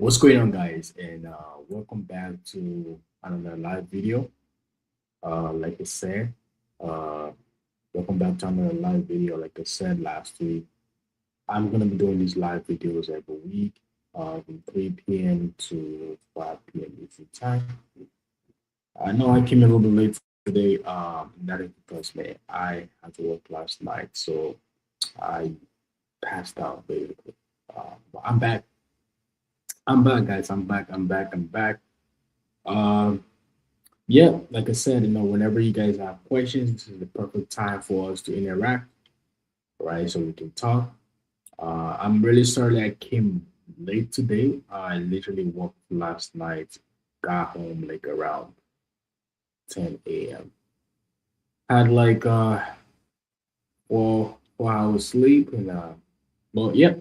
What's going on, guys? And welcome back to another live video. Like I said, uh, welcome back to another live video. Like I said last week, I'm gonna be doing these live videos every week, from 3 p.m. to 5 p.m. Eastern time. I know I came a little bit late today. That is because, man, I had to work last night, so I passed out basically. But I'm back. I'm back, guys. I'm back. I'm back. I'm back. Um, Yeah, like I said, whenever you guys have questions, this is the perfect time for us to interact, right? So we can talk. I'm really sorry I came late today. I literally worked last night, got home like around 10 a.m. Had like 4 hours sleep, and but yeah,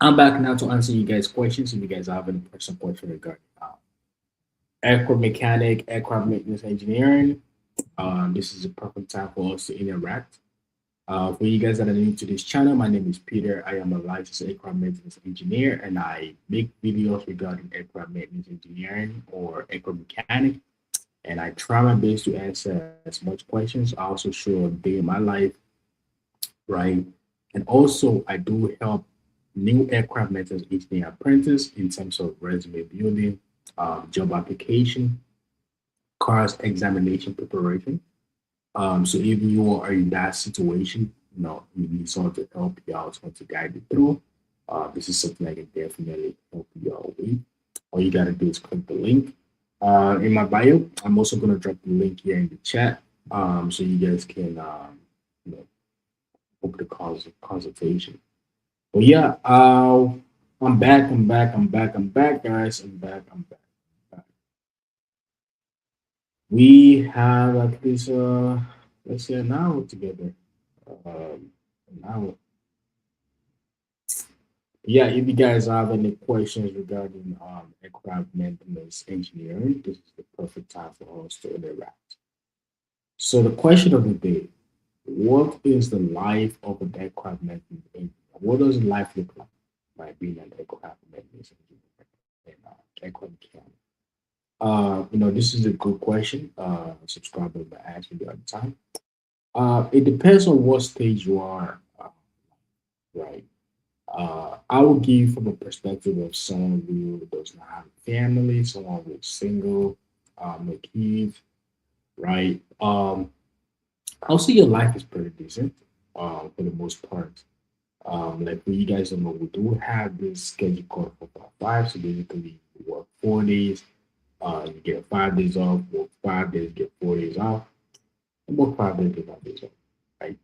I'm back now to answer you guys' questions. If you guys have any personal question regarding aircraft mechanic, aircraft maintenance engineering, this is the perfect time for us to interact. For you guys that are new to this channel, my name is Peter. I am a licensed aircraft maintenance engineer, and I make videos regarding aircraft maintenance engineering or aircraft mechanic. And I try my best to answer as much questions. I also show a day in my life, right? And also, I do help new aircraft maintenance engineer apprentice in terms of resume building, job application, cars examination preparation. So if you are in that situation, you need someone to help you out, someone to guide you through. This is something I can definitely help you out with. All you gotta do is click the link in my bio. I'm also gonna drop the link here in the chat, so you guys can you know book the consultation. But yeah, I'm back. I'm back. I'm back. I'm back, guys. I'm back. I'm back. We have at least let's say an hour together. An hour. Yeah, if you guys have any questions regarding aircraft maintenance engineering, this is the perfect time for us to interact. So the question of the day: what is the life of an aircraft maintenance engineer? What does life look like by being an aircraft maintenance engineer and aircraft mechanic? This is a good question. Subscribers ask me all the time. It depends on what stage you are, right? I will give from a perspective of someone who does not have a family, someone who's single, no kids, right? I'll say your life is pretty decent, for the most part. Like for you guys don't know, we do have this schedule called 4 5. So basically, you work 4 days, you get 5 days off, work 5 days, get 4 days off, and work 5 days, get 5 days off, right?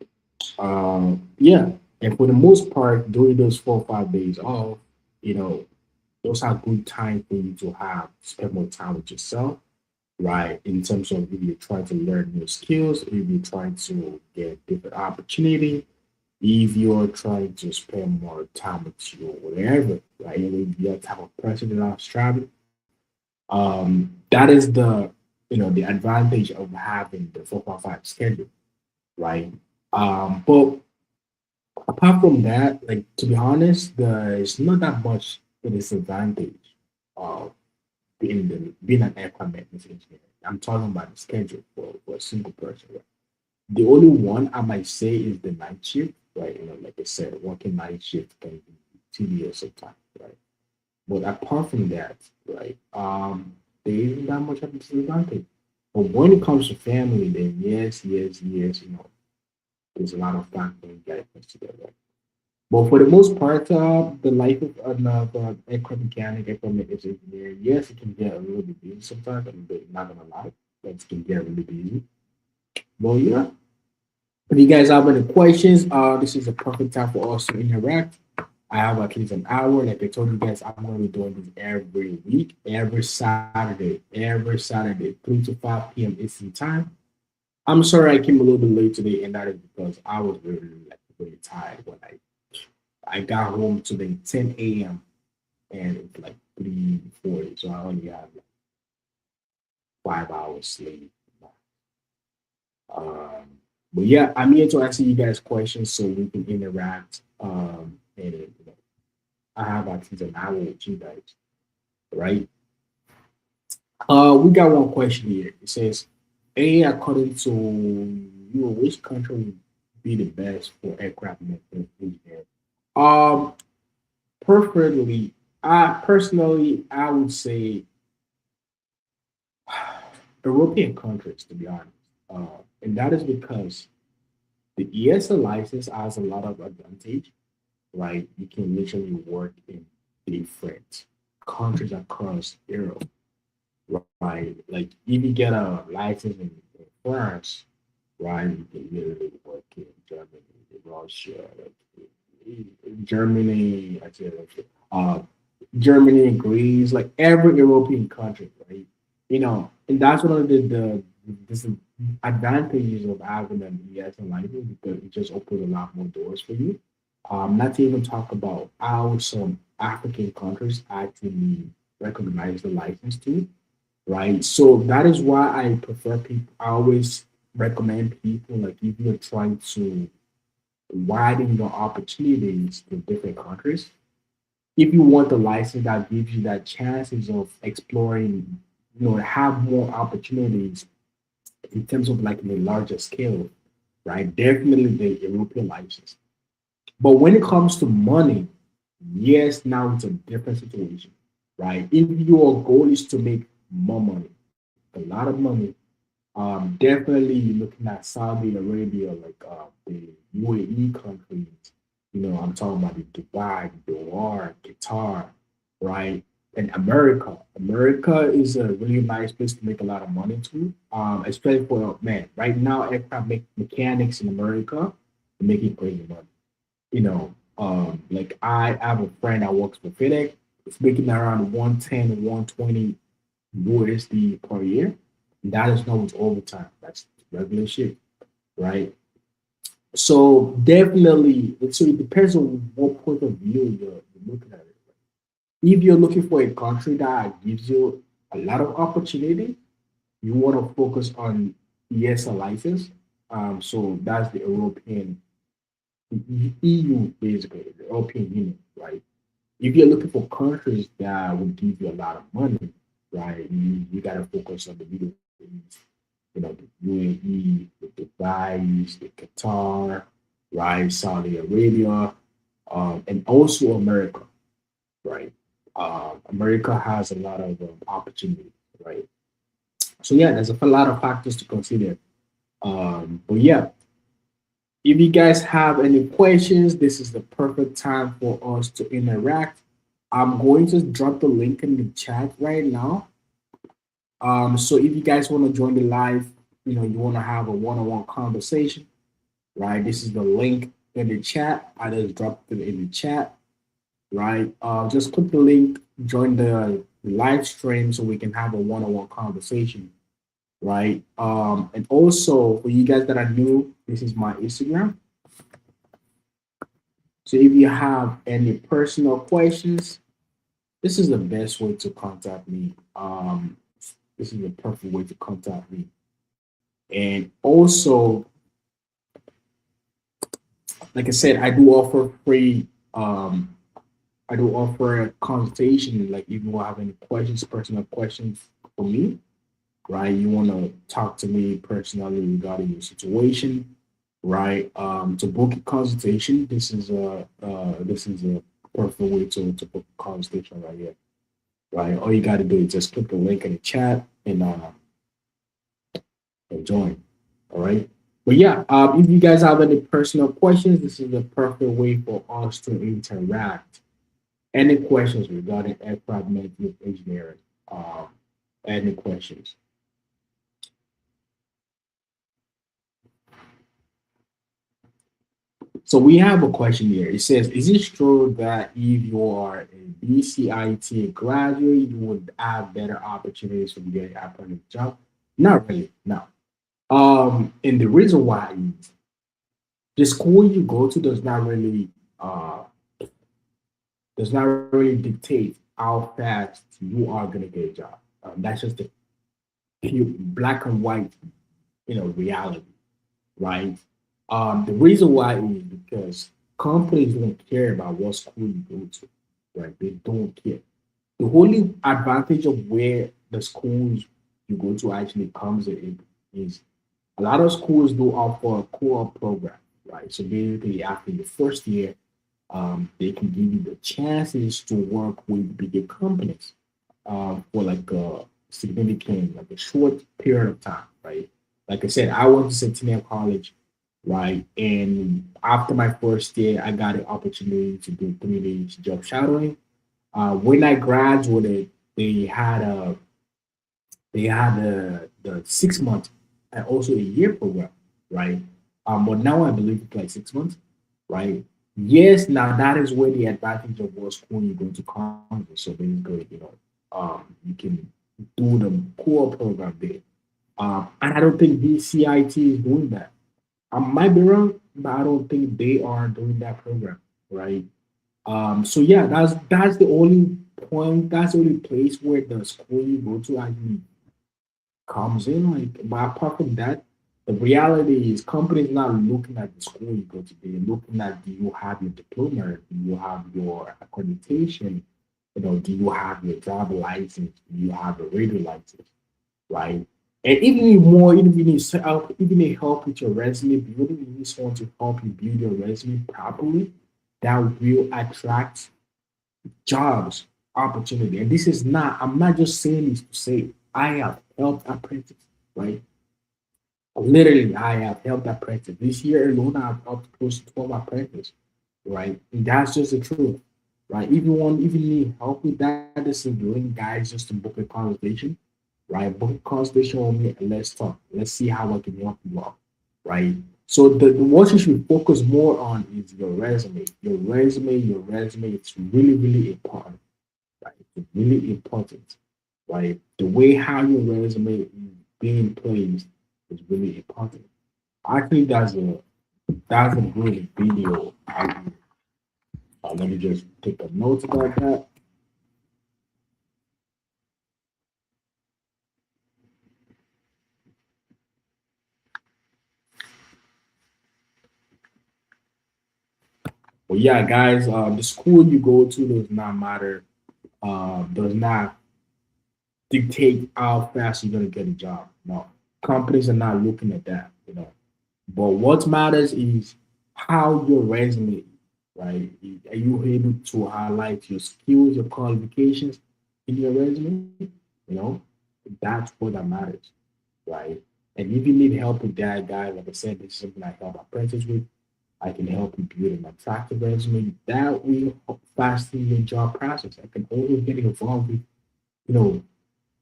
Yeah, and for the most part, during those 4 or 5 days off, you know, those are good time for you to have spend more time with yourself, right? In terms of if you're trying to learn new skills, if you're trying to get different opportunity, if you're trying to spend more time with you, whatever, right? If you're the type of person that loves traveling, that is the advantage of having the 4 5 schedule, right? But apart from that, like to be honest, there's not that much disadvantage of being an aircraft maintenance engineer. I'm talking about the schedule for a single person. Right? The only one I might say is the night shift, right? Like I said, working night shift can be tedious sometimes, right? But apart from that, right, there isn't that much of a disadvantage. But when it comes to family, then yes, yes, yes, there's a lot of factors you got to consider, right? But for the most part, the life of aircraft mechanic, aircraft maintenance engineer, yes, it can get a little bit busy sometimes. I'm not gonna lie, but it can get really busy. Well, yeah. If you guys have any questions, this is a perfect time for us to interact. I have at least an hour. Like I told you guys, I'm going to be doing this every week, every Saturday, 3 to 5 p.m. Eastern time. I'm sorry I came a little bit late today, and that is because I was really like really tired when I got home today 10 a.m. and it's like 3:40, so I only have like 5 hours sleep. Um, but yeah, I'm here to answer you guys questions so we can interact. And I have at least an hour with you guys. right? We got one question here. It says, A, according to you, which country would be the best for aircraft maintenance engineering? Um, Preferably, I personally, I would say European countries, to be honest. And that is because the ESL license has a lot of advantage, right? You can literally work in different countries across Europe, right? Like if you get a license in France, right, you can literally work in Germany, Russia, like Germany, I said, uh, Germany, Greece, like every European country, right? And that's one of the disadvantages of having an ES license because it just opens a lot more doors for you. Not to even talk about how some African countries actually recognize the license too, right? So that is why I prefer people. I always recommend people like if you're trying to widen your opportunities to different countries, if you want the license that gives you that chances of exploring, have more opportunities in terms of like in a larger scale, right? Definitely the European license. But when it comes to money, yes, now it's a different situation, right? If your goal is to make more money, a lot of money, definitely you're looking at Saudi Arabia, like the UAE countries. I'm talking about the Dubai, Doha, Qatar, right? And America. America is a really nice place to make a lot of money too. Especially for man, right now aircraft mechanics in America are making crazy money. Like I have a friend that works for FedEx. It's making around 110, 120 USD per year. That is not with overtime. That's regular shit, right? So definitely, so it depends on what point of view you're looking at it. If you're looking for a country that gives you a lot of opportunity, you want to focus on ESL license. So that's the European EU, basically, the European Union, right? If you're looking for countries that will give you a lot of money, right, you got to focus on the Middle East, the UAE, the Dubai, the Qatar, right, Saudi Arabia, and also America, right? America has a lot of opportunity, right? So yeah, there's a lot of factors to consider. But yeah, if you guys have any questions, this is the perfect time for us to interact. I'm going to drop the link in the chat right now. So if you guys want to join the live, you want to have a one-on-one conversation, right? This is the link in the chat. I just dropped it in the chat, right? Just click the link, join the live stream so we can have a one-on-one conversation, right? And also for you guys that are new, this is my Instagram. So if you have any personal questions, this is the best way to contact me. This is the perfect way to contact me. And also, like I said, I do offer free. I do offer a consultation. Like if you have any questions, personal questions for me, right? You want to talk to me personally regarding your situation, right? To book a consultation, this is a perfect way to book a consultation right here, right? All you got to do is just click the link in the chat and join. All right. But yeah, if you guys have any personal questions, this is the perfect way for us to interact. Any questions regarding aircraft maintenance engineering? Um, any questions? So we have a question here. It says, is it true that if you are a BCIT graduate, you would have better opportunities for getting a permanent job? Not really, no. And the reason why is the school you go to does not really dictate how fast you are gonna get a job. That's just the pure black and white, reality, right? The reason why is because companies don't care about what school you go to, right? They don't care. The only advantage of where the schools you go to actually comes in is a lot of schools do offer a co-op program, right? So basically, after your first year, they can give you the chances to work with bigger companies for like a significant, like a short period of time, right? Like I said, I went to Centennial College, right? And after my first year, I got an opportunity to do 3 days job shadowing. When I graduated, they had a the 6 month and also a year program, right? But now I believe it's like 6 months, right? Yes, now that is where the advantage of what school you go to college. So basically, you can do the core program there. And I don't think BCIT is doing that. I might be wrong, but I don't think they are doing that program, right? So yeah, that's the only point. That's the only place where the school you go to actually comes in. Like, but apart from that, the reality is companies not looking at the school you go to. They're looking at, do you have your diploma? Do you have your accreditation? Do you have your driver license? Do you have a radio license? Right? And even if you need help, even need help with your resume building, you need someone to help you build your resume properly. That will attract jobs, opportunity. And this is not, I'm not just saying this to say, I have helped apprentices, right? Literally, I have helped apprentices. This year alone, I've helped close to 12 apprentices, right? And that's just the truth, right? If you need help with that, this is doing, guys, just to book a consultation, right? Book a consultation with me and let's talk. Let's see how I can help you out, right? So what you should focus more on is your resume. Your resume. It's really, really important, right? It's really important, right? The way how your resume is being placed is really important. I think that's a great video. Let me just take a note about that. But yeah, guys, the school you go to does not matter. Does not dictate how fast you're gonna get a job. No, companies are not looking at that. But what matters is how your resume, right? Are you able to highlight your skills, your qualifications in your resume? You know, that's what that matters, right? And if you need help with that, guy, like I said, this is something I help apprentices with. I can help you build an attractive resume that will fasten your job process. I can always get involved with, you know,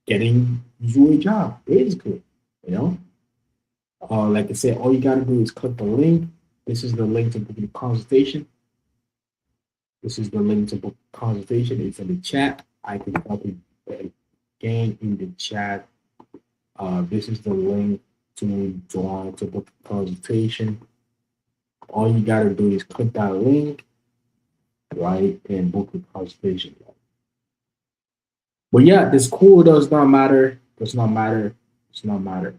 getting you a job, basically. You know, like I said, all you got to do is click the link. This is the link to book the consultation. This is the link to book consultation. It's in the chat. I can help you again in the chat. This is the link to join to book the consultation. All you got to do is click that link, right, and book the consultation. But yeah, this code does not matter. Does not matter. Does not matter.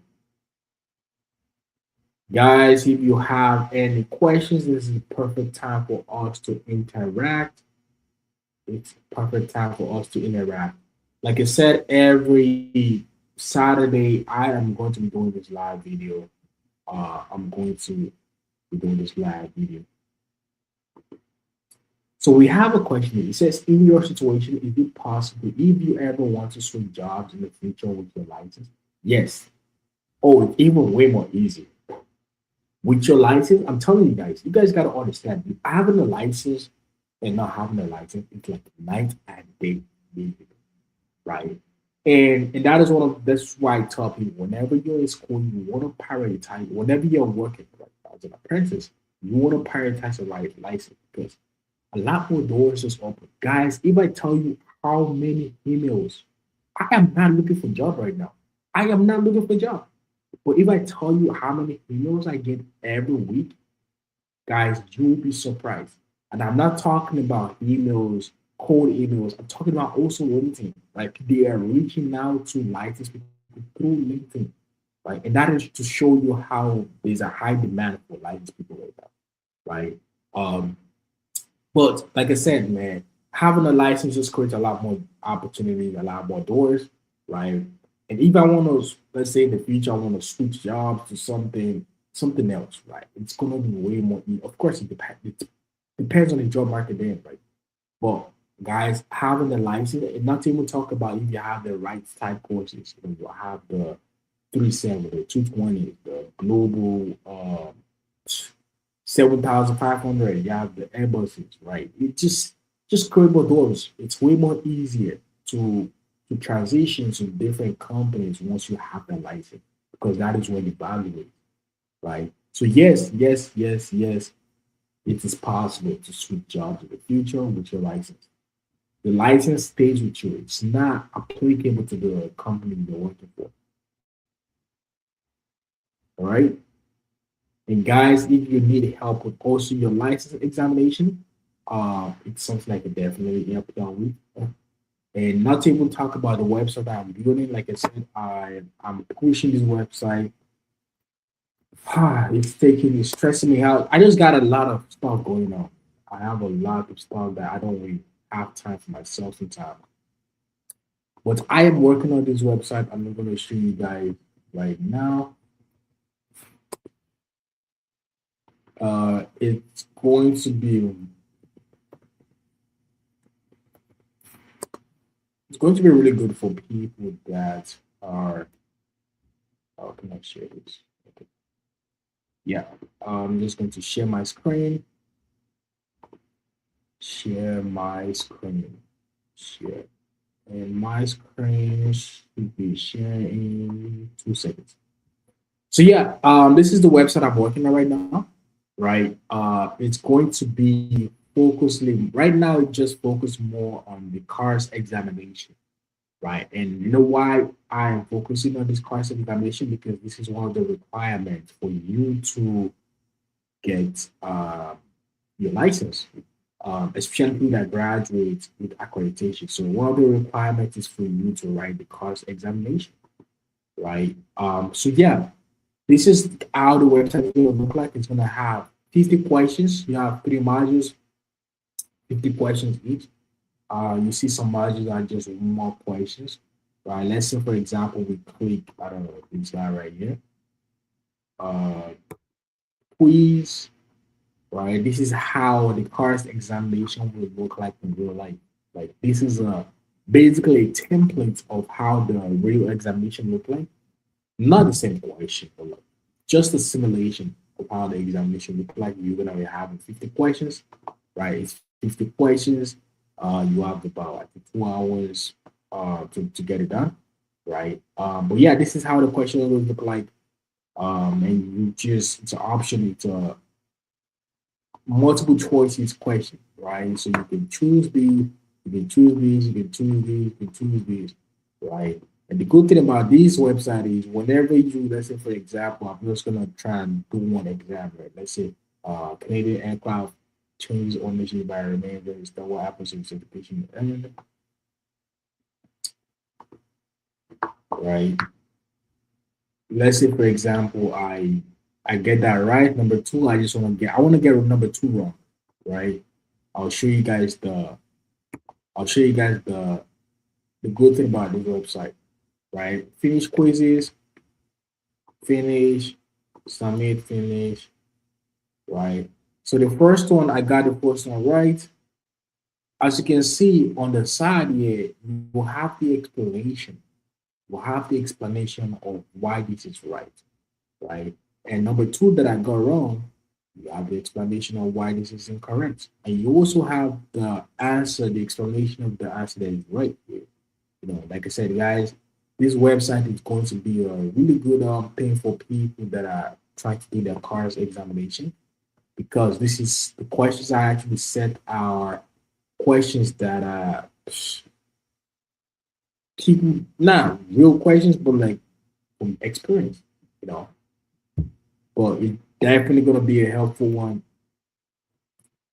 Guys, if you have any questions, this is the perfect time for us to interact. It's perfect time for us to interact. Like I said, every Saturday, I am going to be doing this live video. I'm going to be doing this live video. So we have a question here. It says, in your situation, is it possible if you ever want to switch jobs in the future with your license? Yes. Oh, it's even way more easy. With your license, I'm telling you guys got to understand, having a license and not having a license, it's like night and day, right? And that is that's why I tell people, whenever you're in school, you want to prioritize. Whenever you're working, like, as an apprentice, you want to prioritize the right license because a lot more doors just open. Guys, if I tell you how many emails, I am not looking for a job right now. I am not looking for a job. But if I tell you how many emails I get every week, guys, you'll be surprised. And I'm not talking about emails, cold emails. I'm talking about also LinkedIn. Like, they are reaching out to licensed people through LinkedIn, right? And that is to show you how there's a high demand for licensed people right now, right? Um, but like I said, man, having a license just creates a lot more opportunities, a lot more doors, right? And if I want to, let's say in the future, I want to switch jobs to something else, right? It's gonna be way more. Of course, it depends on the job market then, right? But guys, having the license, and not even talk about if you have the right type courses, you have the 370, the 220, the global 7,500. You have the Airbuses, right? It just create more doors. It's way more easier to to transition to different companies once you have that license because that is when you evaluate, right? So yes, yes, yes, yes, it is possible to switch jobs in the future with your license. The license stays with you. It's not applicable to the company you're working for. All right. And guys, if you need help with also your license examination, it's something I could definitely help you out with. And not to even talk about the website that I'm building. Like I said, I'm pushing this website. It's stressing me out. I just got a lot of stuff going on. I have a lot of stuff that I don't really have time for myself sometimes. But I am working on this website. I'm going to show you guys right now. It's going to be really good for people that are. How can I share this? Okay. Yeah, I'm just going to share my screen. Share my screen. Share. And my screen should be sharing in 2 seconds. So yeah, this is the website I'm working on right now. Right, it's going to be focusing right now. It just focus more on the cars examination, right? And you know why I am focusing on this cars examination because this is one of the requirements for you to get your license, especially people that graduate with accreditation. So one of the requirements is for you to write the cars examination, right? So yeah, this is how the website is going to look like. It's going to have 50 questions. You have 3 modules, 50 questions each. You see some modules are just more questions, right? Let's say, for example, we click, I don't know, this guy right here, uh, quiz, right? This is how the course examination would look like in real life. Like this is basically a template of how the real examination look like. Not the same question, but like just a simulation of how the examination look like. You're gonna be having 50 questions, right? It's 50 questions. You have about like 2 hours to get it done, right? But yeah, this is how the question will look like. And you just it's an option. It's a multiple choices question, right? So you can choose these, you can choose these, you can choose these, you can choose these, right? And the good thing about this website is whenever you, let's say for example, I'm just gonna try and do one exam, right? Let's say Canadian aircraft changes ownership by remainder is that what happens in certification, right? Let's say for example, I get that right. Number two, I want to get number two wrong, right? I'll show you guys the I'll show you guys the good thing about this website, right? Finish quizzes, finish, submit, finish, right? So the first one, I got the first one right. As you can see on the side here, you will have the explanation. We'll have the explanation of why this is right, right? And number two that I got wrong, you have the explanation of why this is incorrect. And you also have the answer, the explanation of the answer that is right here. Like I said, guys, this website is going to be a really good thing for people that are trying to do their cars examination because this is the questions I actually set are questions that are people not real questions, but like from experience, you know. But it's definitely gonna be a helpful one.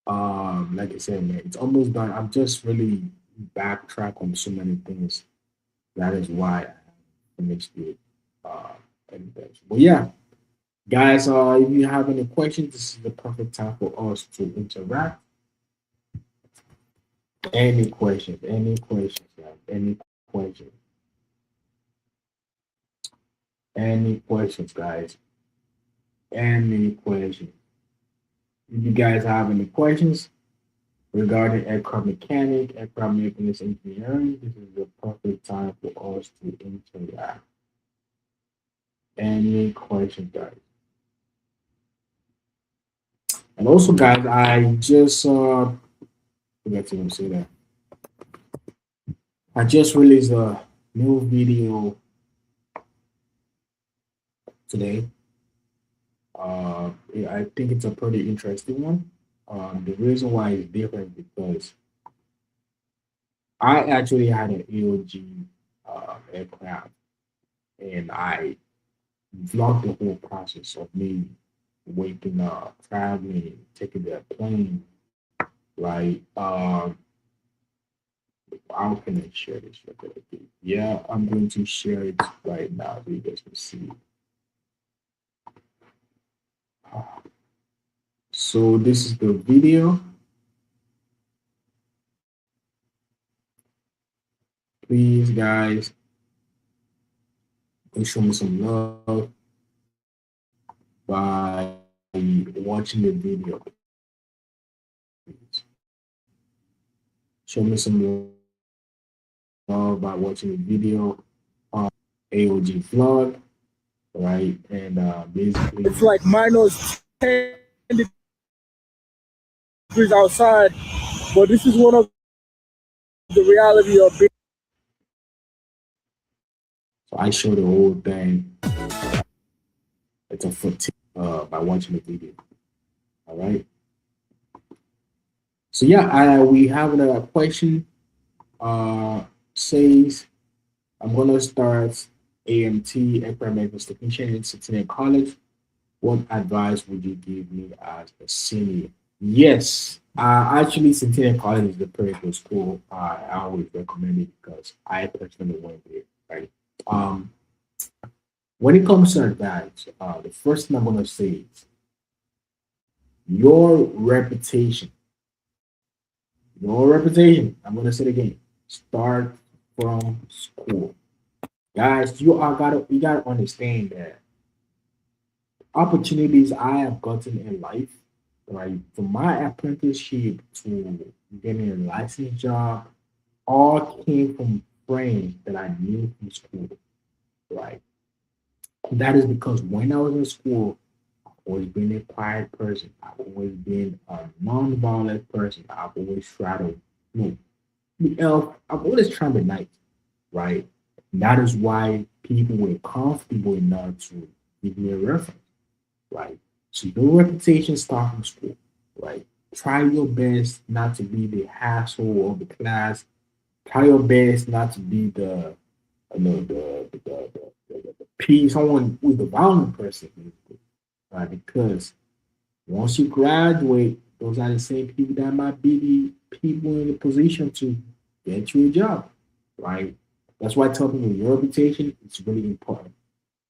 Like I said, man, it's almost done. I'm just really backtrack on so many things. That is why I finished it. Uh, but yeah, guys, if you have any questions, this is the perfect time for us to interact. Any questions? Any questions, guys? Any questions? Any questions, guys? Any questions? If you guys have any questions regarding aircraft mechanic, aircraft maintenance engineering, this is the perfect time for us to interact. Any questions, guys? And also, guys, I just forgot to even say that. I just released a new video today. Yeah, I think it's a pretty interesting one. The reason why it's different because I actually had an AOG aircraft, and I vlogged the whole process of me waking up, traveling, taking that plane, right? How can I share this with you? Yeah, I'm going to share it right now so you guys can see. So this is the video. Please, guys, can show me some love by watching the video. Show me some love by watching the video on AOG vlog, right? And basically, It's like minus 10 degrees outside, but this is one of the reality of being. so I show the whole thing. It's a 14 by watching the video. All right. So yeah, we have another question. Says I'm gonna start AMT aircraft maintenance technician in Cincinnati College. What advice would you give me as a senior? Yes, actually, Cincinnati College is the pretty good school. I always recommend it because I personally went there. Right. Um, when it comes to advice, the first thing I'm gonna say is your reputation. Your reputation. I'm gonna say it again. Start from school, guys. You gotta understand that opportunities I have gotten in life, right, from my apprenticeship to getting a licensed job, all came from friends that I knew from school, right? That is because when I was in school, I've always been a quiet person. I've always been a non-violent person. I've always tried to, I've always tried to be nice, right? That is why people were comfortable enough to give me a reference, right? So your reputation starts from school, right? Try your best not to be the asshole of the class. Try your best not to be the you know the P someone who's the violent person, right? Because once you graduate, those are the same people that might be the people in the position to get you a job, right? That's why talking with your reputation is really important.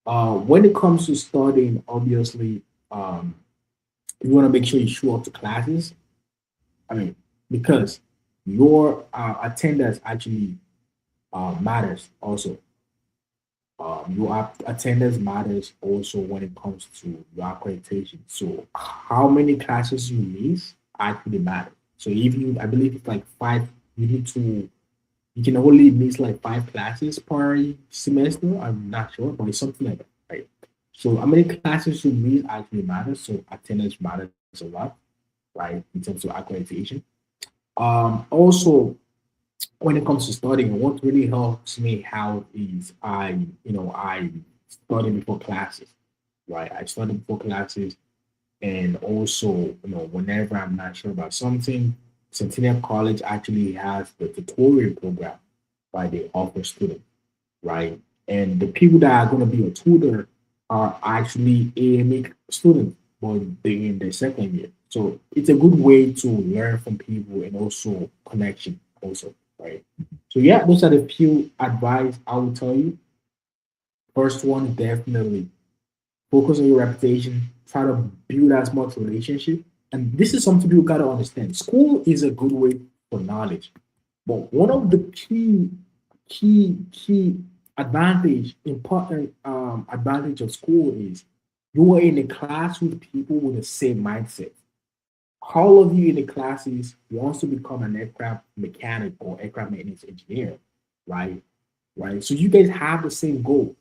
When it comes to studying, obviously, you want to make sure you show up to classes. I mean, because your attendance actually matters also. Your attendance matters also when it comes to your accreditation. So how many classes you miss actually matter. So if you, I believe it's like five, you need to, you can only miss like five classes per semester. I'm not sure, but it's something like that, right? So how many classes you miss actually matters. So attendance matters a lot, right, in terms of accreditation. Also, when it comes to studying, what really helps me out is I study before classes, right? I study before classes, and also whenever I'm not sure about something, Centennial College actually has the tutorial program, right? They offer students, right? And the people that are going to be a tutor are actually AME students, but they're in their second year. So it's a good way to learn from people and also connection also, right? So yeah, those are the few advice I will tell you. First one, definitely focus on your reputation. Try to build as much relationship. And this is something people gotta understand. School is a good way. for knowledge. But one of the key important advantage of school is you are in a class with people with the same mindset. All of you in the classes wants to become an aircraft mechanic or aircraft maintenance engineer, right? Right. So you guys have the same goal.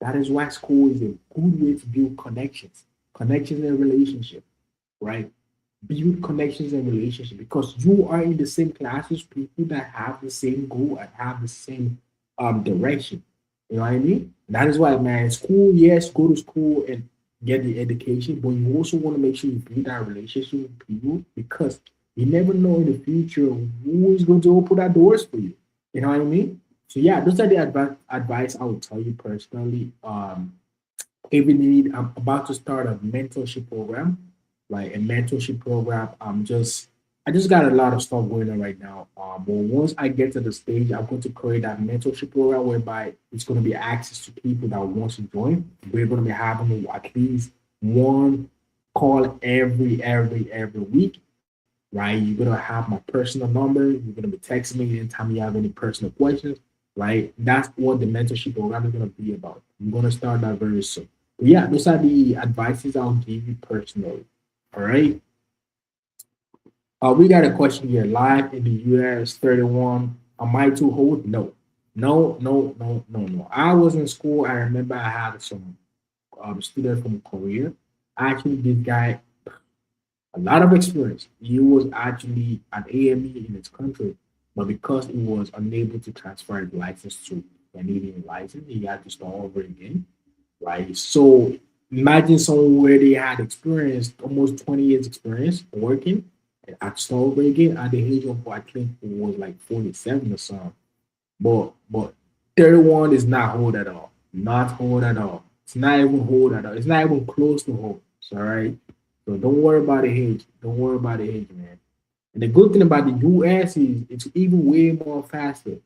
That is why school is a good way to build connections and relationship, right? Build connections and relationship because you are in the same class with people that have the same goal and have the same direction. You know what I mean? That is why, man, school, yes, go to school and get the education, but you also want to make sure you build that relationship with people because you never know in the future who is going to open that doors for you. You know what I mean? So yeah, those are the advice I would tell you personally. If you need, I'm about to start a mentorship program, like a mentorship program. I just got a lot of stuff going on right now. But once I get to the stage, I'm going to create that mentorship program whereby it's going to be access to people that want to join. We're going to be having at least one call every week, right? You're gonna have my personal number. You're gonna be texting me anytime you have any personal questions, right? That's what the mentorship program is gonna be about. I'm gonna start that very soon. But yeah, those are the advices I'll give you personally. All right. We got a question here. Live in the US, 31. Am I too old? No. No. I was in school. I remember I had some student from Korea. Actually, this guy a lot of experience. He was actually an AME in his country, but because he was unable to transfer his license to Canadian license, he had to start over again. Right. So imagine someone where they had experience, almost 20 years experience working, and had to start over again at the age of I think it was like 47 or something. But 31 is not old at all. Not old at all. It's not even old at all. It's not even close to old. It's all right. So don't worry about the age. Don't worry about the age, man. And the good thing about the US is it's even way more faster.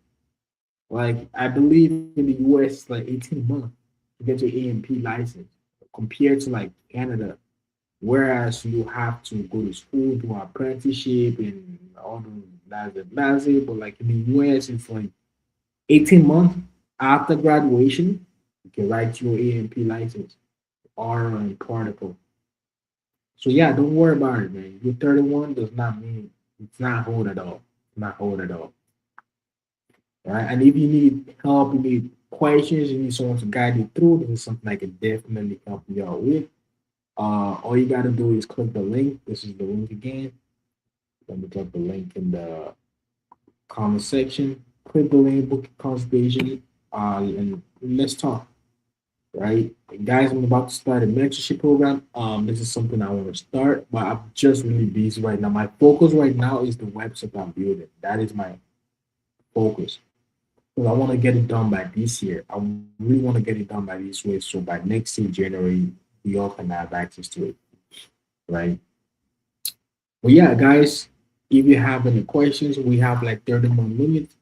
Like I believe in the US it's like 18 months to get your AMP license compared to like Canada. Whereas you have to go to school, do an apprenticeship and all the blah, but like in the US it's like 18 months after graduation, you can write your AMP license or in particle. So yeah, don't worry about it, man. You're 31 does not mean it's not old at all. Not old at all. Right? And if you need help, you need questions, you need someone to guide you through, this is something I can definitely help you out with. All you gotta do is click the link. This is the link again. Let me drop the link in the comment section. Click the link, book a consultation, and let's talk. Right, guys, I'm about to start a mentorship program. This is something I want to start, but I'm just really busy right now. My focus right now is the website I'm building. That is my focus. So I want to get it done by this year. I really want to get it done by this way. So by next year, January, we all can have access to it. Right. Well, yeah, guys, if you have any questions, we have like 30 more minutes.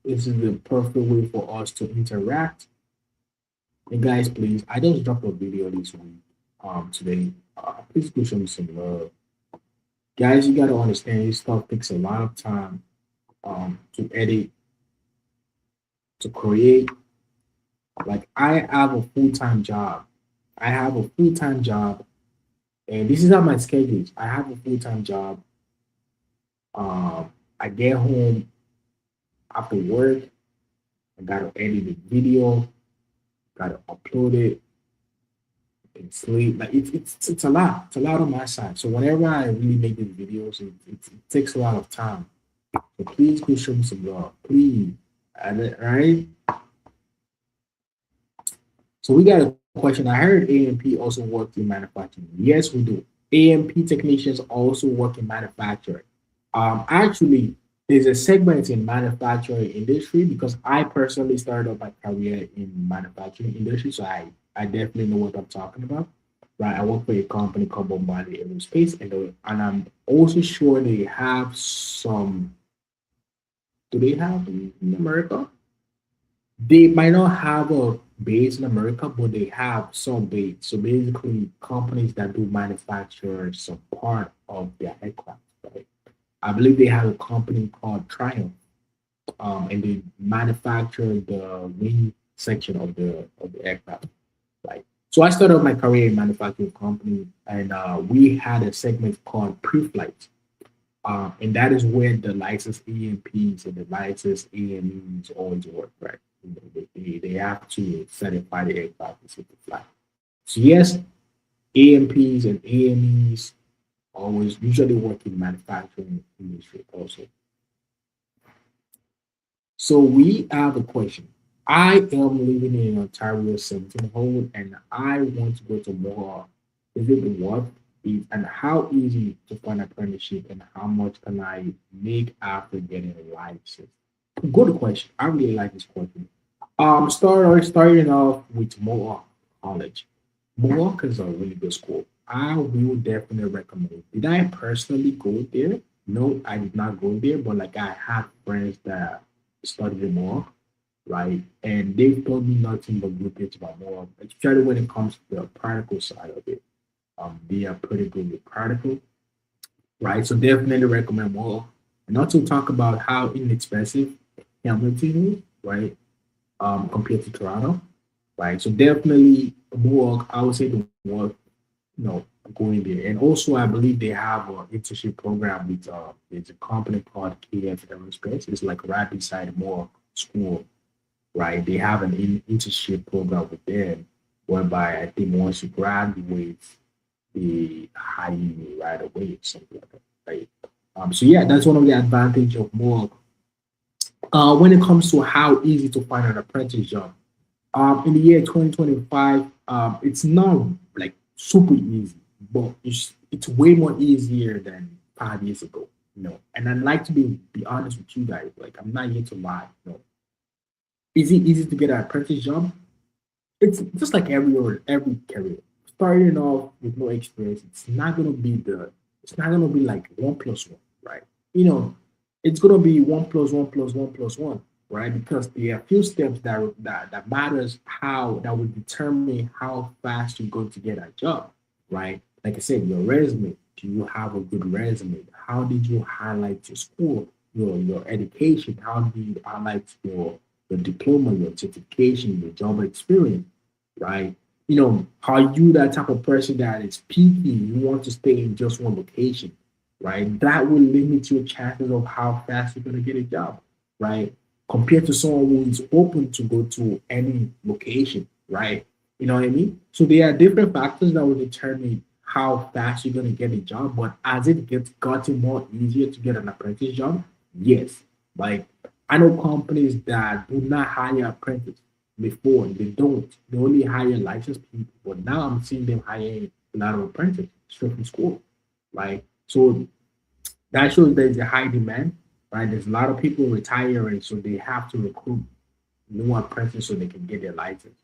This is the perfect way for us to interact. And guys, please, I just dropped a video this week, today. Please go show me some love. Guys, you gotta understand this stuff takes a lot of time to edit, to create. Like I have a full-time job. I have a full-time job, and this is not my schedule. I have a full-time job. I get home after work. I gotta edit the video, gotta upload it, and sleep. Like it's a lot. It's a lot on my side. So whenever I really make these videos, it takes a lot of time. So please go show me some love. Please. Right? So we got a question. I heard AMP also work in manufacturing. Yes, we do. AMP technicians also work in manufacturing. Actually, there's a segment in manufacturing industry because I personally started off my career in manufacturing industry, so I definitely know what I'm talking about. Right, I work for a company called Bombardier Aerospace, and I'm also sure they have some. Do they have in America? They might not have a base in America, but they have some base. So basically, companies that do manufacture some part of their aircraft, right? I believe they have a company called Triumph, and they manufacture the wing section of the aircraft. Right. So I started my career in manufacturing company, and we had a segment called pre-flight, and that is where the licensed EMPs and the licensed AMEs always work. Right. You know, they have to certify the aircraft to fly. So yes, AMPs and AMEs always usually work in manufacturing industry also. So we have a question. I am living in Ontario 17 hole and I want to go to more. Is it worth it? And how easy to find apprenticeship and how much can I make after getting a license? Good question. I really like this question. Starting off with Mohawk College. Mohawk is a really good school. I will definitely recommend it. Did I personally go there? No, I did not go there, but like I have friends that studied in Mohawk, right? And they've told me nothing but good things about Mohawk, especially when it comes to the practical side of it. They are pretty good with practical, right? So definitely recommend Mohawk. And also talk about how inexpensive Hamilton is, right? Compared to Toronto, right? So definitely work. I would say the work, you know, going there. And also, I believe they have an internship program with it's a company called KF Aerospace. It's like right beside more school, right? They have an internship program with them, whereby I think once you graduate, they hire you right away or something like that, right? So yeah, that's one of the advantage of more when it comes to how easy to find an apprentice job. In the year 2025, it's not like super easy, but it's way more easier than 5 years ago. You know, and I'd like to be honest with you guys. Like, I'm not here to lie. You know, is it easy to get an apprentice job? It's just like every career. Starting off with no experience, it's not gonna be like 1 plus 1, right? You know, it's gonna be 1 plus 1 plus 1 plus 1, right? Because there are few steps that matters how that would determine how fast you're going to get a job, right? Like I said, your resume. Do you have a good resume? How did you highlight your school, your education? How do you highlight your diploma, your certification, your job experience, right? You know, are you that type of person that is picky? You want to stay in just one location, right? That will limit your chances of how fast you're gonna get a job, right? Compared to someone who is open to go to any location, right? You know what I mean? So there are different factors that will determine how fast you're gonna get a job. But as it gets gotten more easier to get an apprentice job, yes. Like I know companies that do not hire apprentices before. They don't. They only hire licensed people. But now I'm seeing them hiring a lot of apprentices straight from school. Like so that shows there's a high demand, right? There's a lot of people retiring, so they have to recruit new apprentices so they can get their license.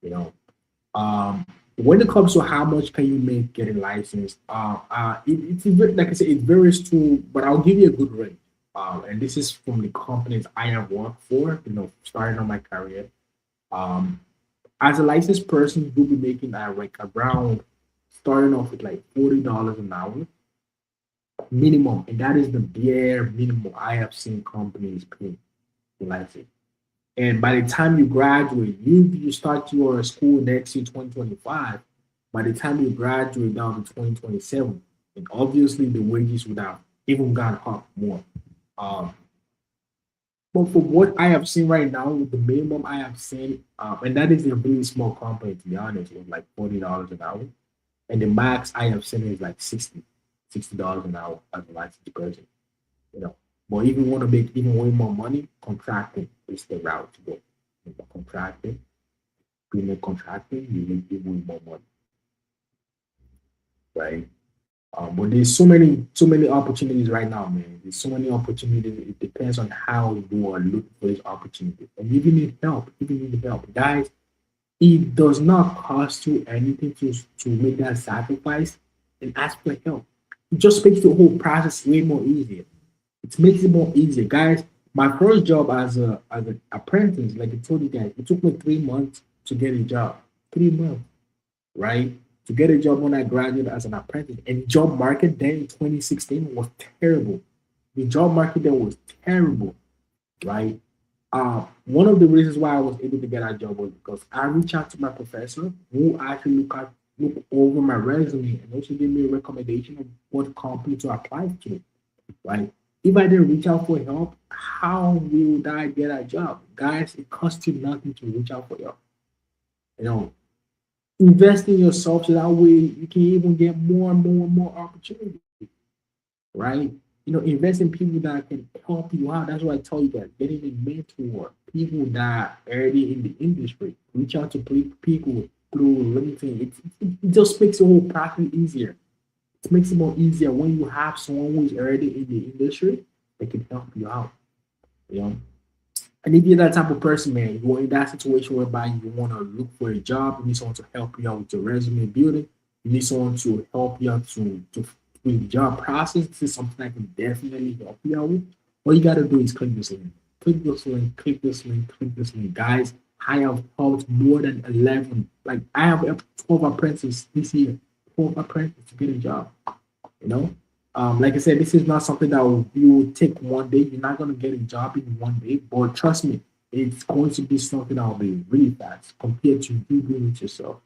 You know, when it comes to how much can you make getting licensed, like I said, it varies too. But I'll give you a good rate. And this is from the companies I have worked for. You know, starting on my career. Um, as a licensed person, you'll be making like around starting off with like $40 an hour minimum, and that is the bare minimum I have seen companies pay for license. And by the time you graduate, you start your school next year, 2025. By the time you graduate down to 2027, and obviously the wages would have even gone up more. Um, but for what I have seen right now, the minimum I have seen, and that is a really small company to be honest, it was like $40 an hour. And the max I have seen is like $60 an hour as a licensed person. You know. But if you want to make even way more money, contracting is the route to go. You know, contracting, premium contracting, you make even more money, right? But there's so many opportunities right now, man. There's so many opportunities. It depends on how you are looking for this opportunity. And if you need help, if you need help, guys, it does not cost you anything to make that sacrifice and ask for help. It just makes the whole process way more easier. It makes it more easier, guys. My first job as an apprentice, like I told you guys, it took me 3 months to get a job. 3 months, right? To get a job when I graduated as an apprentice. And job market then in 2016 was terrible. The job market there was terrible, right? One of the reasons why I was able to get that job was because I reached out to my professor who actually look over my resume and also gave me a recommendation of what company to apply to, right? If I didn't reach out for help, how would I get a job? Guys, it costs you nothing to reach out for help. You know, invest in yourself so that way you can even get more and more and more opportunities, right? Invest in people that can help you out. That's why I tell you that getting a mentor, people that are already in the industry, reach out to people through LinkedIn. It just makes the whole process easier. It makes it more easier when you have someone who's already in the industry that can help you out. You know, and if you're that type of person, man, you're in that situation whereby you want to look for a job, you need someone to help you out with your resume building, you need someone to help you out to with the job process. This is something I can definitely help you out with. All you got to do is click this link. Click this link, click this link, click this link. Guys, I have helped more than 11. Like, I have helped 12 apprentices this year, 12 apprentices to get a job. You know, like I said, this is not something that you will take one day. You're not going to get a job in one day, but trust me, it's going to be something that will be really fast compared to you doing it yourself,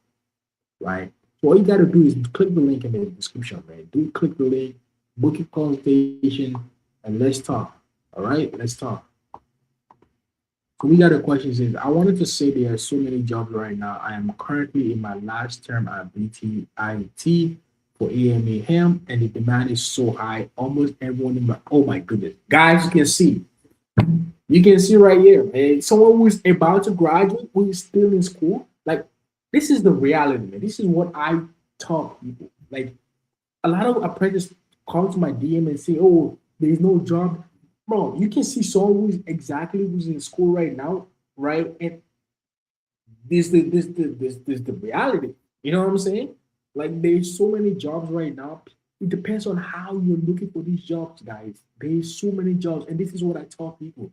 right? So all you got to do is click the link in the description, man. Do click the link, book your consultation, and let's talk. All right, let's talk. So we got a question says, I wanted to say there are so many jobs right now. I am currently in my last term at BTIT for AMAM, and the demand is so high. Almost everyone in my oh my goodness, guys, you can see right here, man. Someone who's about to graduate, who is still in school, like this is the reality, man. This is what I tell people. Like a lot of apprentices come to my DM and say, "Oh, there's no job." Bro, you can see someone who's in school right now, right? And this the reality. You know what I'm saying? Like there's so many jobs right now. It depends on how you're looking for these jobs, guys. There's so many jobs, and this is what I tell people.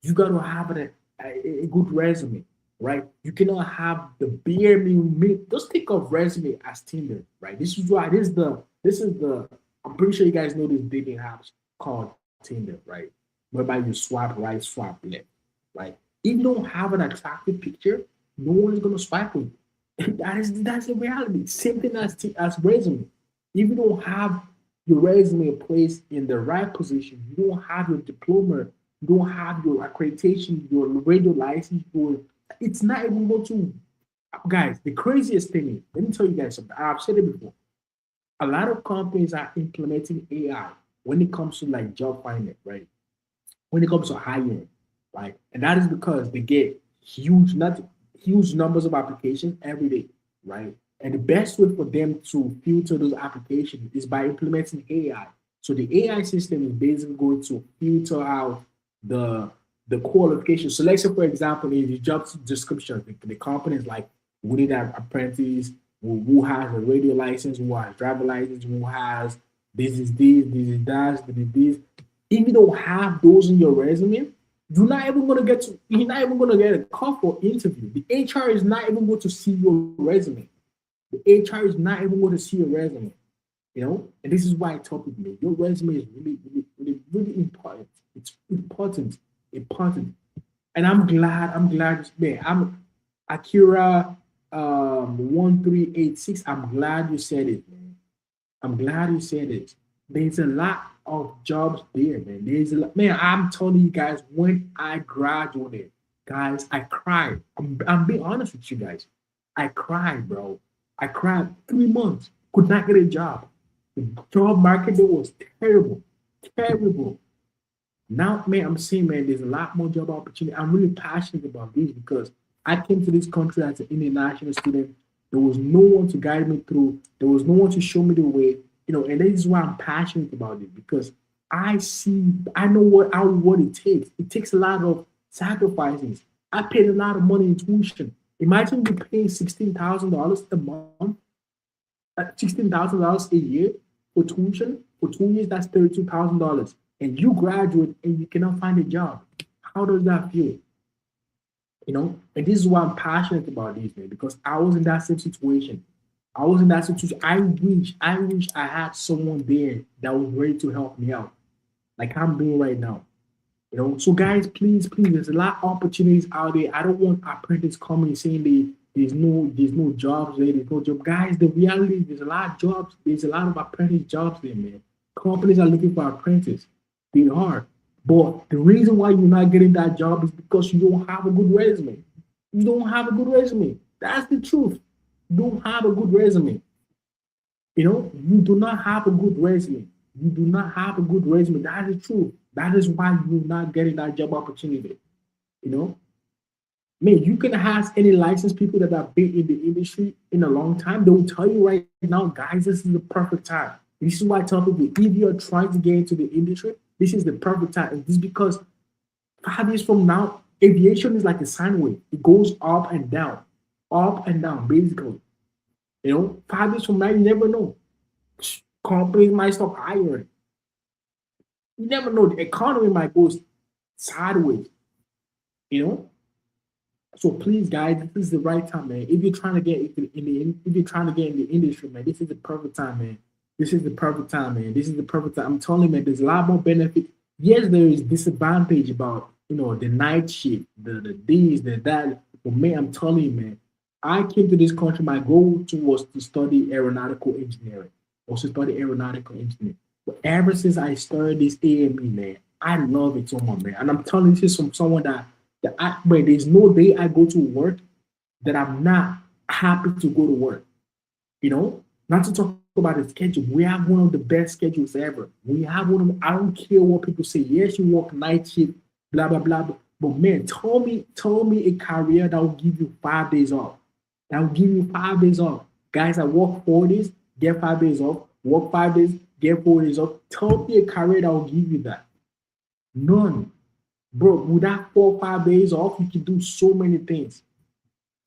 You got to have a good resume, right? You cannot have the bare minimum. Just think of resume as Tinder, right? This is why this is the. I'm pretty sure you guys know this dating apps called Tinder, right? Whereby you swipe right, swipe left, right? If you don't have an attractive picture, no one's gonna swipe with you. That's the reality. Same thing as resume. If you don't have your resume placed in the right position, you don't have your diploma, you don't have your accreditation, your radio license, it's not even going to. Guys, the craziest thing is, let me tell you guys something. I've said it before. A lot of companies are implementing AI when it comes to like job finding, right? When it comes to hiring, right? And that is because they get not huge numbers of applications every day, right? And the best way for them to filter those applications is by implementing AI. So the AI system is basically going to filter out the the qualifications. So let's say, for example, in the job description, the company is like, we need an apprentice who has a radio license, who has driver license, who has this is that, this is this. If you don't have those in your resume, you're not even gonna get a call for interview. The HR is not even going to see your resume. The HR is not even going to see your resume. And this is why I tell people, your resume is really, really, really, really important. It's important, important. And I'm glad, man. I'm Akira 1386. I'm glad you said it, man. I'm glad you said it. There's a lot of jobs there, man. There's a lot, man. I'm telling you guys, when I graduated, guys, I cried. I'm being honest with you guys. I cried, bro. I cried 3 months. Could not get a job. The job market there was terrible, terrible. Now, man, I'm saying, man, there's a lot more job opportunity. I'm really passionate about this because I came to this country as an international student. There was no one to guide me through. There was no one to show me the way. And this is why I'm passionate about it because I know what it takes. It takes a lot of sacrifices. I paid a lot of money in tuition. Imagine you paying $16,000 a month, $16,000 a year for tuition for 2 years. That's $32,000, and you graduate and you cannot find a job. How does that feel? And this is why I'm passionate about this, man, because I was in that same situation. I was in that situation. I wish I had someone there that was ready to help me out. like I'm doing right now. You know, so guys, please, please, there's a lot of opportunities out there. I don't want apprentices coming saying there's no jobs there, there's no job. Guys, the reality is there's a lot of jobs, there's a lot of apprentice jobs there, man. Companies are looking for apprentices. They are. But the reason why you're not getting that job is because you don't have a good resume. You don't have a good resume. That's the truth. You don't have a good resume. You know, you do not have a good resume. You do not have a good resume. That is true. That is why you're not getting that job opportunity. You know, man, you can ask any licensed people that have been in the industry in a long time. They will tell you right now, guys, this is the perfect time. This is why I tell people if you're trying to get into the industry, this is the perfect time. And this is because 5 years from now, aviation is like a sine wave. It goes up and down, basically. You know, 5 years from now, you never know. Companies might stop hiring. You never know. The economy might go sideways, you know. So please, guys, this is the right time, man. If you're trying to get if you're trying to get in the industry, man, this is the perfect time, man. This is the perfect time, man. This is the perfect time. I'm telling you, man, there's a lot more benefit. Yes, there is disadvantage about the night shift, the this, the that. But man, I'm telling you, man, I came to this country. My goal was to study aeronautical engineering. Was to study aeronautical engineering. But ever since I started this AME, man, I love it so much, man. And I'm telling you this from someone but there's no day I go to work that I'm not happy to go to work. Not to talk about the schedule. We have one of the best schedules ever. We have one of, I don't care what people say. Yes, you work night shift, blah blah blah. But man, tell me a career that will give you 5 days off. That will give you 5 days off. Guys, I work 4 days, get 5 days off. Work 5 days, get 4 days off. Tell me a career that will give you that. None. Bro, with that 4 or 5 days off, you can do so many things.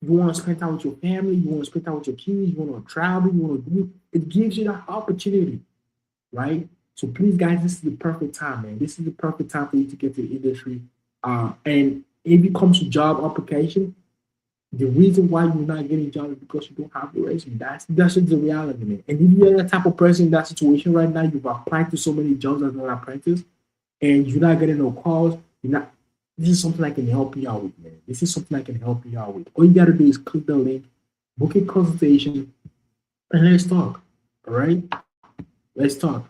You want to spend time with your family, you want to spend time with your kids, you want to travel, you want to do it gives you that opportunity, right? So please, guys, this is the perfect time, man. This is the perfect time for you to get to the industry. And if it comes to job application, the reason why you're not getting jobs is because you don't have the resume. That's just the reality, man. And if you're the type of person in that situation right now, you've applied to so many jobs as an apprentice, and you're not getting no calls, you're not. This is something I can help you out with, man. This is something I can help you out with. All you gotta do is click the link, book a consultation, and let's talk. All right, let's talk.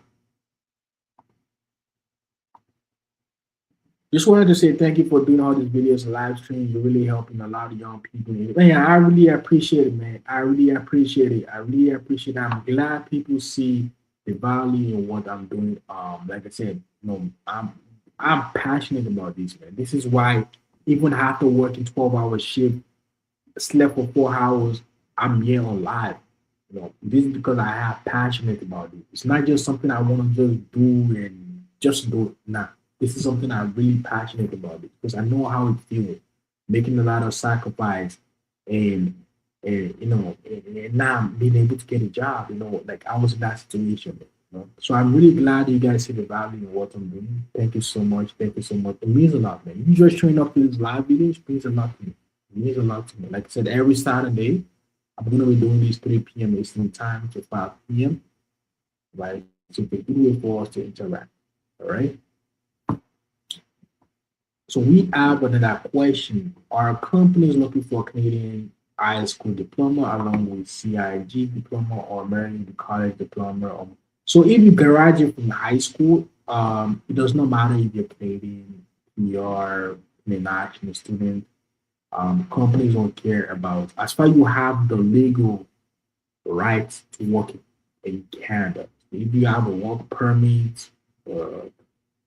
Just wanted to say thank you for doing all these videos and live streams. You're really helping a lot of young people. Man, I really appreciate it, man. I really appreciate it. I really appreciate it. I'm glad people see the value in what I'm doing. Like I said, I'm passionate about this, man. This is why even after working 12 hour shift, slept for 4 hours, I'm here on live. This is because I have passionate about it. It's not just something I want to just do and just do it. Nah, this is something I'm really passionate about it because I know how it feels, making a lot of sacrifice and and now being able to get a job. Like I was in that situation. So I'm really glad you guys see the value in what I'm doing. Thank you so much. Thank you so much. It means a lot, man. You just showing up to these live videos means a lot to me. It means a lot to me. Like I said, every Saturday, I'm gonna be doing these 3 p.m. Eastern time to 5 p.m. Right? So it's a good way for us to interact. All right. So we have another question. Are companies looking for Canadian high school diploma along with CIG diploma or American college diploma? So if you graduate from high school, it does not matter if you're Canadian, you're an international student. Companies don't care about as far as you have the legal right to work in Canada. If you have a work permit, uh,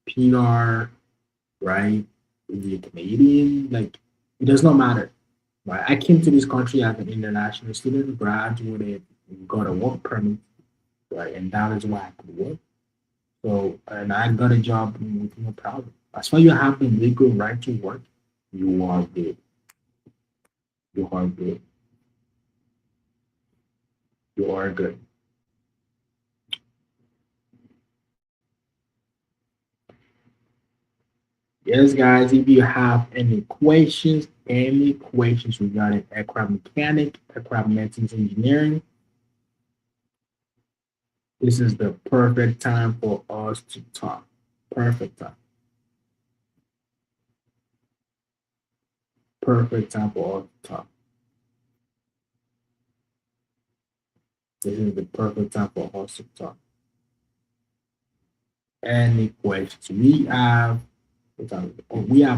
PR, right? If you're Canadian, like it does not matter. Right? I came to this country as an international student, graduated, got a work permit, right? And that is why I could work. So, and I got a job with no problem. As far as you have the legal right to work, you are good. You are good. You are good. Yes, guys, if you have any questions regarding aircraft mechanic, aircraft maintenance engineering, this is the perfect time for us to talk. Perfect time. Perfect time for us to talk. This is the perfect time for us to talk. Any questions? We have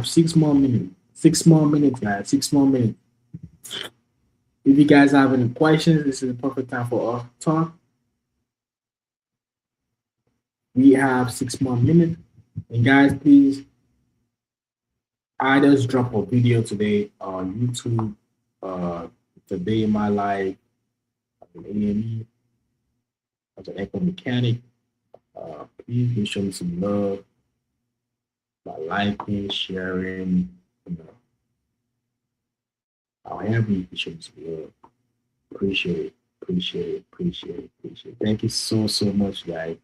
6 more minutes. 6 more minutes, guys. 6 more minutes. If you guys have any questions, this is the perfect time for us to talk. We have 6 more minutes. And guys, please, I just dropped a video today on YouTube. Today in my life as an AME, as an echo mechanic. Please be showing some love by liking, sharing, you know, however you can show some love. Appreciate it. Appreciate it. Thank you so much, guys.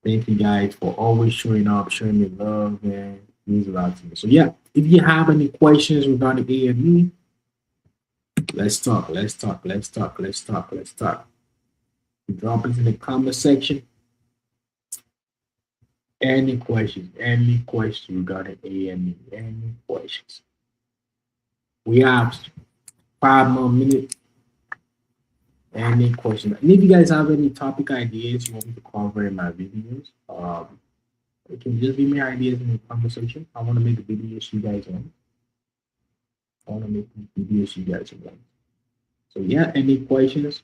Thank you guys for always showing up, showing me love, man. It means a lot to me. So yeah, if you have any questions regarding AME, let's talk. Drop it in the comment section. Any questions regarding AME? Any questions? We have 5 more minutes. Any questions? And if you guys have any topic ideas you want me to cover in my videos, you can just give me ideas in the conversation. I want to make videos you guys want. So yeah, any questions?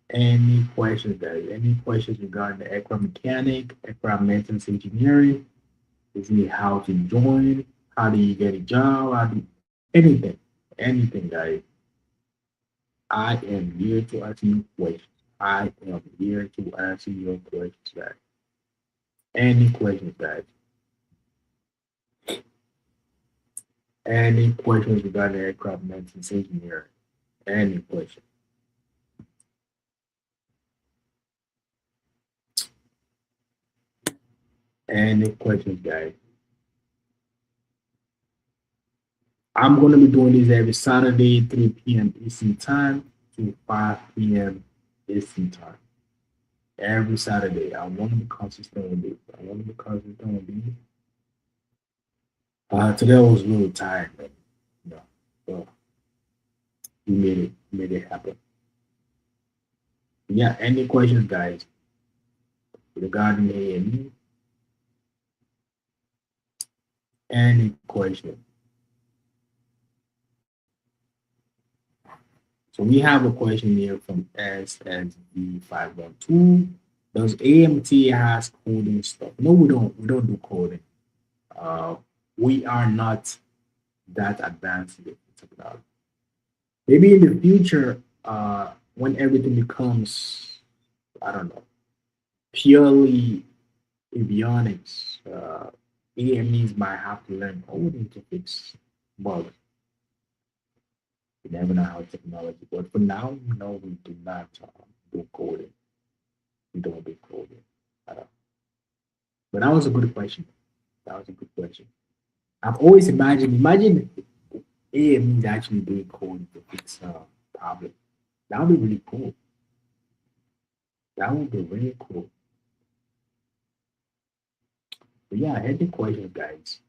Any questions, guys? Any questions regarding the aircraft mechanic, aircraft maintenance engineering? Is it how to join? How do you get a job? Anything, guys. I am here to answer your questions. Guys. Any questions, guys? Any questions regarding aircraft maintenance engineering? Any questions? Any questions, guys? I'm going to be doing this every Saturday, 3 p.m. Eastern Time to 5 p.m. Eastern Time. Every Saturday. I want to be consistent with this. Today I was really tired, man. So we made it happen. Yeah, any questions, guys, regarding AME? Any questions? So we have a question here from SSB512. Does AMT has coding stuff? No, we don't. We don't do coding. We are not that advanced with technology. Maybe in the future, when everything becomes, I don't know, purely avionics, AMEs might have to learn coding to fix bugs. You never know how technology, but for now, no, we do not do coding. We don't do coding at all. But that was a good question. I've always imagine AME is actually doing coding to fix problems. That would be really cool. That would be really cool. But yeah, any questions, guys?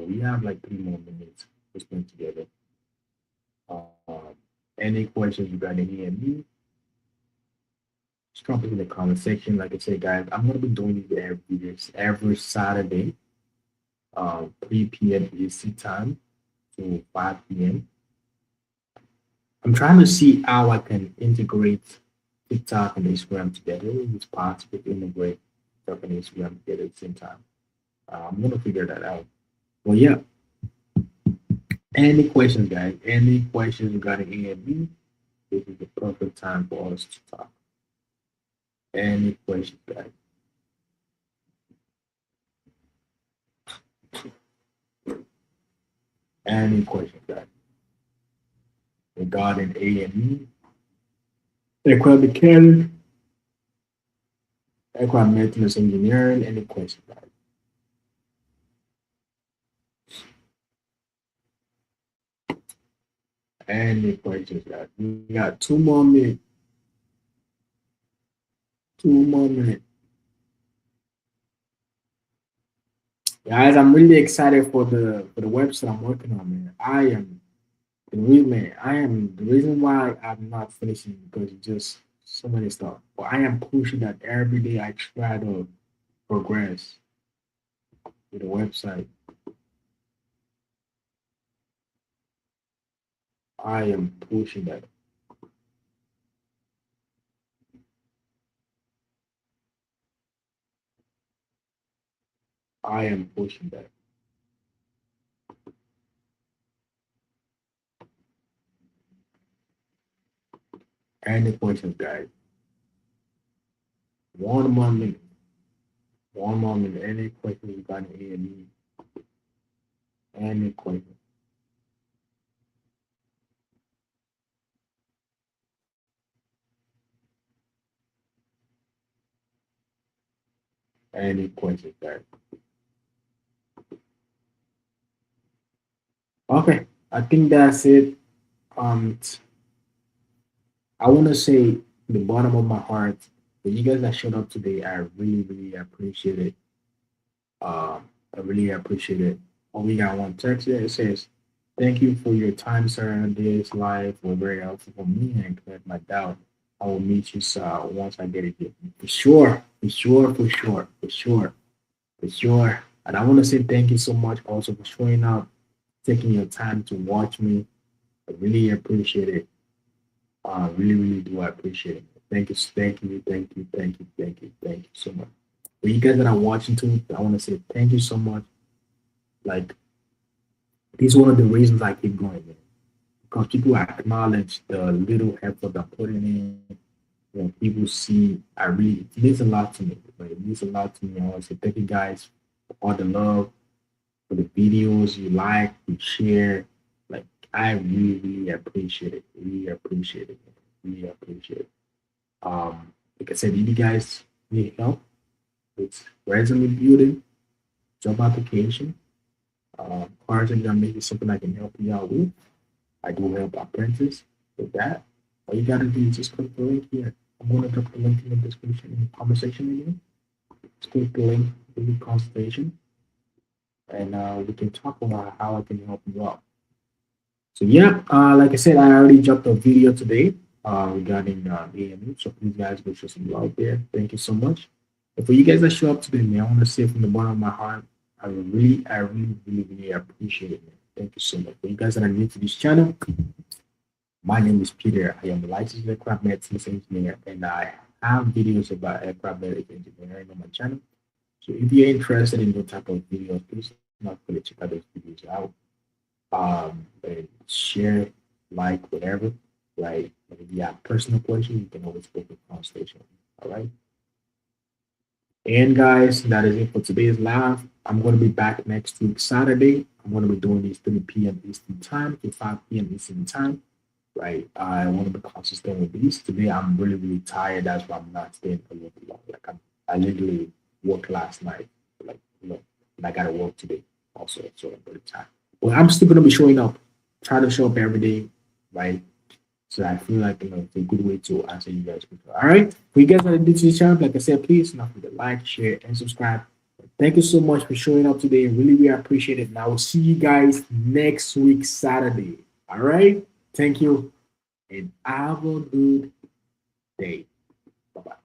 We have like 3 more minutes to spend together. Any questions regarding AME? Just drop it in the comment section. Like I said, guys, I'm gonna be doing it every Saturday, 3 p.m. Eastern time to 5 p.m. I'm trying to see how I can integrate TikTok and Instagram together. It's possible to integrate TikTok and Instagram together at the same time. I'm gonna figure that out. Well, yeah. Any questions, guys? Any questions regarding AME? This is the perfect time for us to talk. Any questions, guys? Any questions, guys? Regarding AME, aircraft mechanic, aircraft maintenance engineering, any questions, guys? Any questions, guys? We got 2 more minutes. Guys, I'm really excited for the website I'm working on, man. I am the reason why I'm not finishing because it's just so many stuff. But I am pushing that every day. I try to progress with the website. I am pushing that. I am pushing that. Any questions, guys? One more minute. One more minute. Any questions regarding AME? Any questions? Any questions, guys? Okay, I think that's it. I want to say from the bottom of my heart, for you guys that showed up today, I really, really appreciate it. I really appreciate it. Oh, we got one text here. It says, "Thank you for your time, sir. This life was very helpful for me and cleared my doubt. I will meet you, sir, once I get it here. For sure, for sure, for sure, for sure, for sure." And I want to say thank you so much also for showing up, taking your time to watch me. I really appreciate it. Really, really do. I appreciate it. Thank you, thank you, thank you, thank you, thank you, thank you so much. For you guys that are watching too, I want to say thank you so much. Like, this is one of the reasons I keep going, man. Because people acknowledge the little effort I'm putting in. When people see, I really, it means a lot to me. Like, it means a lot to me. I want to say thank you guys for all the love, for the videos you like, you share. Like, I really, really appreciate it. Really appreciate it. Man. Really appreciate it. Like I said, if you guys need help with resume building, job application, cars examination, something I can help you out with. I do help apprentices with that. All you gotta do is just click the link here. I'm gonna drop the link in the description in the conversation again. Just click the link, do the consultation, and we can talk about how I can help you out. So yeah, like I said, I already dropped a video today regarding AMU. So please guys go show some love there. Thank you so much. And for you guys that show up today, man, I want to say from the bottom of my heart, I really, really, really appreciate it, man. Thank you so much. For you guys that are new to this channel, my name is Peter. I am a licensed aircraft maintenance engineer, and I have videos about aircraft maintenance engineering on my channel. So if you're interested in those type of videos, please not forget to check out those videos out. And share, like, whatever. Right. And if you have personal questions, you can always book a consultation. All right. And guys, that is it for today's live. I'm going to be back next week, Saturday. I'm going to be doing these 3 p.m. Eastern time to 5 p.m. Eastern time. Right. I want to be consistent with these. Today, I'm really, really tired. That's why I'm not staying for a little long. I literally worked last night. Like, and I got to work today also. So I'm really tired. Well, I'm still going to be showing up. Try to show up every day. Right. So I feel like it's a good way to answer you guys. All right. For you guys that are new to the channel, like I said, please don't forget to like, share, and subscribe. Thank you so much for showing up today. Really, really appreciate it. And I will see you guys next week, Saturday. All right. Thank you. And have a good day. Bye bye.